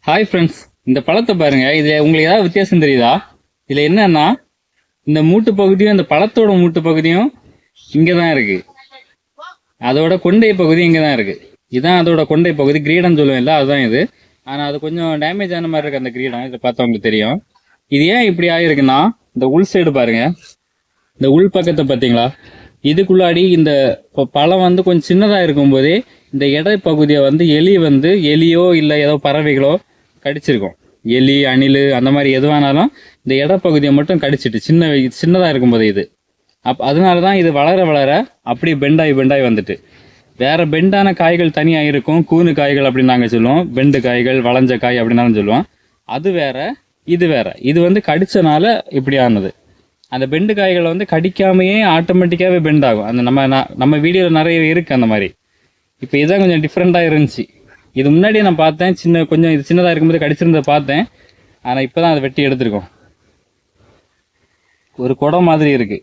Hi friends, இந்த பழத்தை பாருங்க. இதில் உங்களுக்கு ஏதாவது வித்தியாசம் தெரியுதா? இதில் என்னன்னா, இந்த மூட்டு பகுதியும் இந்த பழத்தோட மூட்டு பகுதியும் இங்கே தான் இருக்கு. அதோட கொண்டை பகுதி இங்கே தான் இருக்கு. இதுதான் அதோட கொண்டை பகுதி, கிரீடம் சொல்லுவேன் இல்லை, அதுதான் இது. ஆனால் அது கொஞ்சம் டேமேஜ் ஆன மாதிரி இருக்கு அந்த கிரீடம். இதை பார்த்தா உங்களுக்கு தெரியும். இது ஏன் இப்படி ஆகிருக்குன்னா, இந்த உள் சைடு பாருங்க, இந்த உள் பக்கத்தை பார்த்தீங்களா, இதுக்குள்ளாடி இந்த பழம் வந்து கொஞ்சம் சின்னதாக இருக்கும்போதே இந்த இடை பகுதியை வந்து எலியோ இல்லை ஏதோ பறவைகளோ கடிச்சிருக்கும். எலி, அணில் அந்த மாதிரி எதுவானாலும் இந்த இடப்பகுதியை மட்டும் கடிச்சிட்டு சின்னதாக இருக்கும்போது இது அதனால தான் இது வளர வளர அப்படி பெண்டாகி வந்துட்டு வேற பெண்டான காய்கள் தனியாக இருக்கும். கூனு காய்கள் அப்படின்னு நாங்கள் சொல்லுவோம். பெண்டு காய்கள், வளைஞ்ச காய் அப்படின்னாலும் சொல்லுவோம். அது வேற, இது வேற. இது வந்து கடிச்சனால இப்படி ஆனது. அந்த பெண்டு காய்களை வந்து கடிக்காமையே ஆட்டோமேட்டிக்காகவே பெண்ட் ஆகும். அந்த நம்ம வீடியோவில் நிறைய இருக்குது அந்த மாதிரி. இப்போ இதுதான் கொஞ்சம் டிஃப்ரெண்ட்டாக இருந்துச்சு. இது முன்னாடியே நான் பார்த்தேன், கொஞ்சம் இது சின்னதாக இருக்கும்போது கடிச்சிருந்ததை பார்த்தேன். ஆனால் இப்போ தான் அதை வெட்டி எடுத்திருக்கோம். ஒரு குடம் மாதிரி இருக்குது.